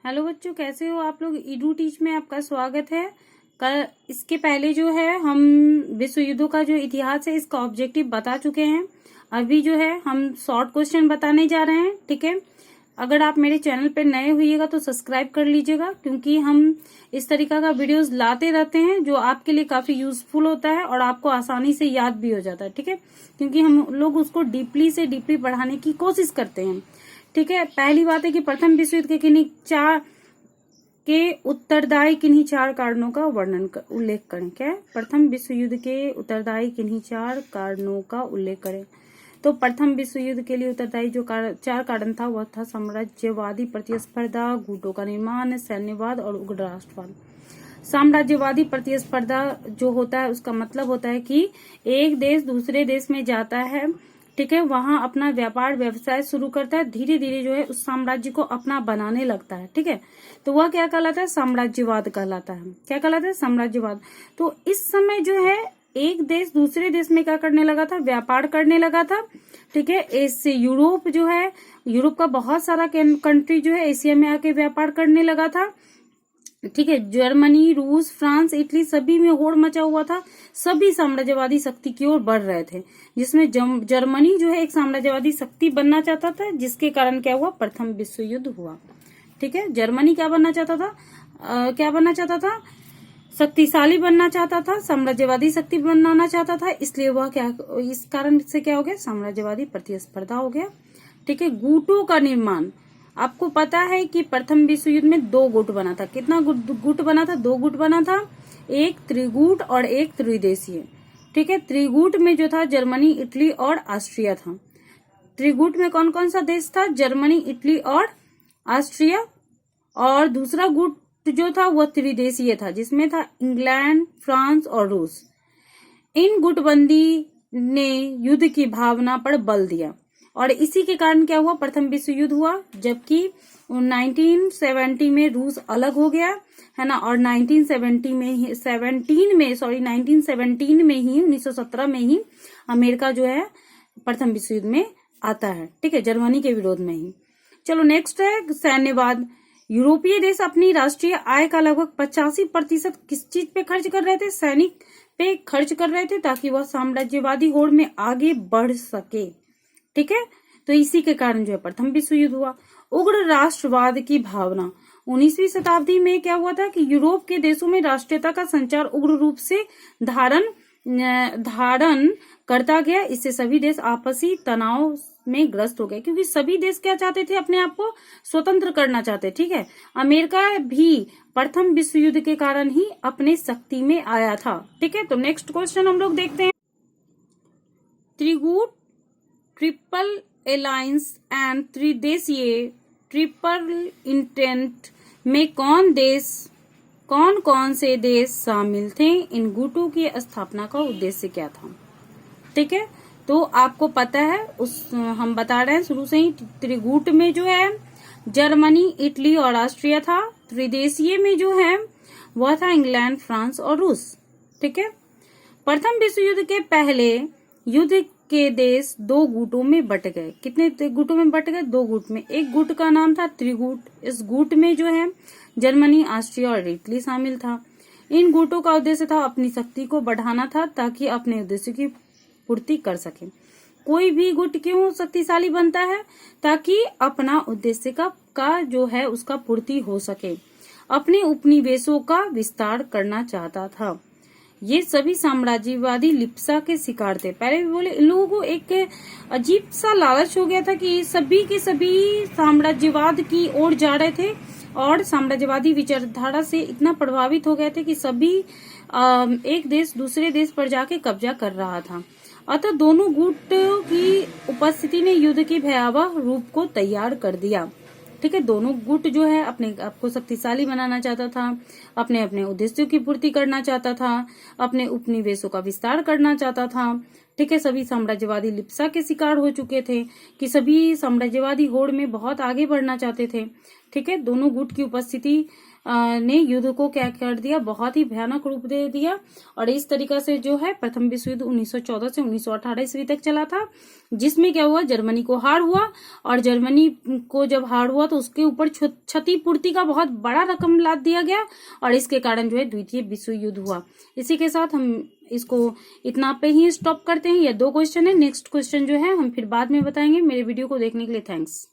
Hello बच्चों, कैसे हो आप लोग। ईडू टीच में आपका स्वागत है। कल इसके पहले जो है हम विश्व युद्धों का जो इतिहास है इसका ऑब्जेक्टिव बता चुके हैं। अभी जो है हम शॉर्ट क्वेश्चन बताने जा रहे हैं। ठीक है, अगर आप मेरे चैनल पे नए हुइएगा तो सब्सक्राइब कर लीजिएगा, क्योंकि हम इस तरीका का वीडियोस लाते रहते हैं जो आपके लिए काफी यूजफुल होता है और आपको आसानी से याद भी हो जाता है। ठीक है, क्योंकि हम लोग उसको डीपली से डीपली पढ़ाने की कोशिश करते हैं। ठीक है, पहली बात है कि प्रथम विश्व युद्ध के उत्तरदायी किन्हीं चार कारणों का उल्लेख करें। क्या है? प्रथम विश्व युद्ध के उत्तरदायी किन्हीं चार कारणों का उल्लेख करें। तो प्रथम विश्व युद्ध के लिए उत्तरदायी जो चार कारण था वह था साम्राज्यवादी प्रतिस्पर्धा, गुटों का निर्माण, सैन्यवाद और उग्र राष्ट्रवाद। साम्राज्यवादी प्रतिस्पर्धा जो होता है उसका मतलब होता है कि एक देश दूसरे देश में जाता है, ठीक है, वहां अपना व्यापार व्यवसाय शुरू करता है, धीरे धीरे जो है उस साम्राज्य को अपना बनाने लगता है। ठीक है, तो वह क्या कहलाता है? साम्राज्यवाद कहलाता है। क्या कहलाता है? साम्राज्यवाद। तो इस समय जो है एक देश दूसरे देश में क्या करने लगा था? व्यापार करने लगा था। ठीक है, इससे यूरोप जो है, यूरोप का बहुत सारा कंट्री जो है एशिया में आके व्यापार करने लगा था। ठीक है, जर्मनी, रूस, फ्रांस, इटली सभी में होड़ मचा हुआ था। सभी साम्राज्यवादी शक्ति की ओर बढ़ रहे थे, जिसमें जर्मनी जो है एक साम्राज्यवादी शक्ति बनना चाहता था, जिसके कारण क्या हुआ? प्रथम विश्व युद्ध हुआ। ठीक है, जर्मनी क्या बनना चाहता था? क्या बनना चाहता था? शक्तिशाली बनना चाहता था, साम्राज्यवादी शक्ति बनाना चाहता था, इसलिए वह क्या, इस कारण से क्या हो गया? साम्राज्यवादी प्रतिस्पर्धा हो गया। ठीक है, गुटों का निर्माण। आपको पता है कि प्रथम विश्व युद्ध में दो गुट बना था। कितना गुट बना था? दो गुट बना था, एक त्रिगुट और एक त्रिदेशीय। ठीक है, त्रिगुट में जो था जर्मनी, इटली और ऑस्ट्रिया था। त्रिगुट में कौन कौन सा देश था? जर्मनी, इटली और ऑस्ट्रिया। और दूसरा गुट जो था वह त्रिदेशीय था, जिसमें था इंग्लैंड, फ्रांस और रूस। इन गुटबंदी ने युद्ध की भावना पर बल दिया और इसी के कारण क्या हुआ? प्रथम विश्व युद्ध हुआ। जबकि 1917 में रूस अलग हो गया है ना, और 1917 में ही 1917 में ही अमेरिका जो है प्रथम विश्व युद्ध में आता है। ठीक है, जर्मनी के विरोध में ही। चलो नेक्स्ट है सैन्यवाद। यूरोपीय देश अपनी राष्ट्रीय आय का लगभग 85% किस चीज पे खर्च कर रहे थे? सैनिक पे खर्च कर रहे थे, ताकि वह साम्राज्यवादी होड़ में आगे बढ़ सके। ठीक है, तो इसी के कारण जो है प्रथम विश्व युद्ध हुआ। उग्र राष्ट्रवाद की भावना। 19वीं शताब्दी में क्या हुआ था कि यूरोप के देशों में राष्ट्रीयता का संचार उग्र रूप से धारण करता गया। इससे सभी देश आपसी तनाव में ग्रस्त हो गए, क्योंकि सभी देश क्या चाहते थे? अपने आप को स्वतंत्र करना चाहते। ठीक है, अमेरिका भी प्रथम विश्व युद्ध के कारण ही अपने शक्ति में आया था। ठीक है, तो नेक्स्ट क्वेश्चन हम लोग देखते हैं। त्रिगुट, ट्रिपल अलायंस एंड त्रिदेशीय ट्रिपल इंटेंट में कौन कौन से देश शामिल थे? इन गुटों की स्थापना का उद्देश्य क्या था? ठीक है, तो आपको पता है, हम बता रहे हैं शुरू से ही। त्रिगुट में जो है जर्मनी, इटली और ऑस्ट्रिया था। त्रिदेशीय में जो है वह था इंग्लैंड, फ्रांस और रूस। ठीक है, प्रथम विश्व युद्ध के पहले युद्ध के देश दो गुटों में बट गए। कितने गुटों में बट गए? दो गुट में। एक गुट का नाम था त्रिगुट। इस गुट में जो है जर्मनी, ऑस्ट्रिया और इटली शामिल था। इन गुटों का उद्देश्य था अपनी शक्ति को बढ़ाना था, ताकि अपने उद्देश्य की पूर्ति कर सके। कोई भी गुट क्यों शक्तिशाली बनता है? ताकि अपना उद्देश्य का जो है उसका पूर्ति हो सके। अपने उपनिवेशों का विस्तार करना चाहता था। ये सभी साम्राज्यवादी लिप्सा के शिकार थे। पहले भी बोले, इन लोगों को एक अजीब सा लालच हो गया था कि सभी के सभी साम्राज्यवाद की ओर जा रहे थे और साम्राज्यवादी विचारधारा से इतना प्रभावित हो गए थे कि सभी एक देश दूसरे देश पर जाके कब्जा कर रहा था। अतः दोनों गुट की उपस्थिति ने युद्ध के भयावह रूप को तैयार कर दिया। ठीक है, दोनों गुट जो है अपने आपको शक्तिशाली बनाना चाहता था, अपने उद्देश्यों की पूर्ति करना चाहता था, अपने उपनिवेशों का विस्तार करना चाहता था। ठीक है, सभी साम्राज्यवादी लिप्सा के शिकार हो चुके थे कि सभी साम्राज्यवादी होड़ में बहुत आगे बढ़ना चाहते थे। ठीक है, दोनों गुट की उपस्थिति ने युद्ध को क्या कर दिया, बहुत ही भयानक रूप दे दिया। और इस तरीका से जो है प्रथम विश्व युद्ध 1914 से 1918 ईस्वी तक चला था, जिसमें क्या हुआ, जर्मनी को हार हुआ। और जर्मनी को जब हार हुआ तो उसके ऊपर क्षतिपूर्ति का बहुत बड़ा रकम लाद दिया गया और इसके कारण जो है द्वितीय विश्व युद्ध हुआ। इसी के साथ हम इसको इतना पे ही स्टॉप करते हैं। ये 2 क्वेश्चन है, नेक्स्ट क्वेश्चन जो है हम फिर बाद में बताएंगे। मेरे वीडियो को देखने के लिए थैंक्स।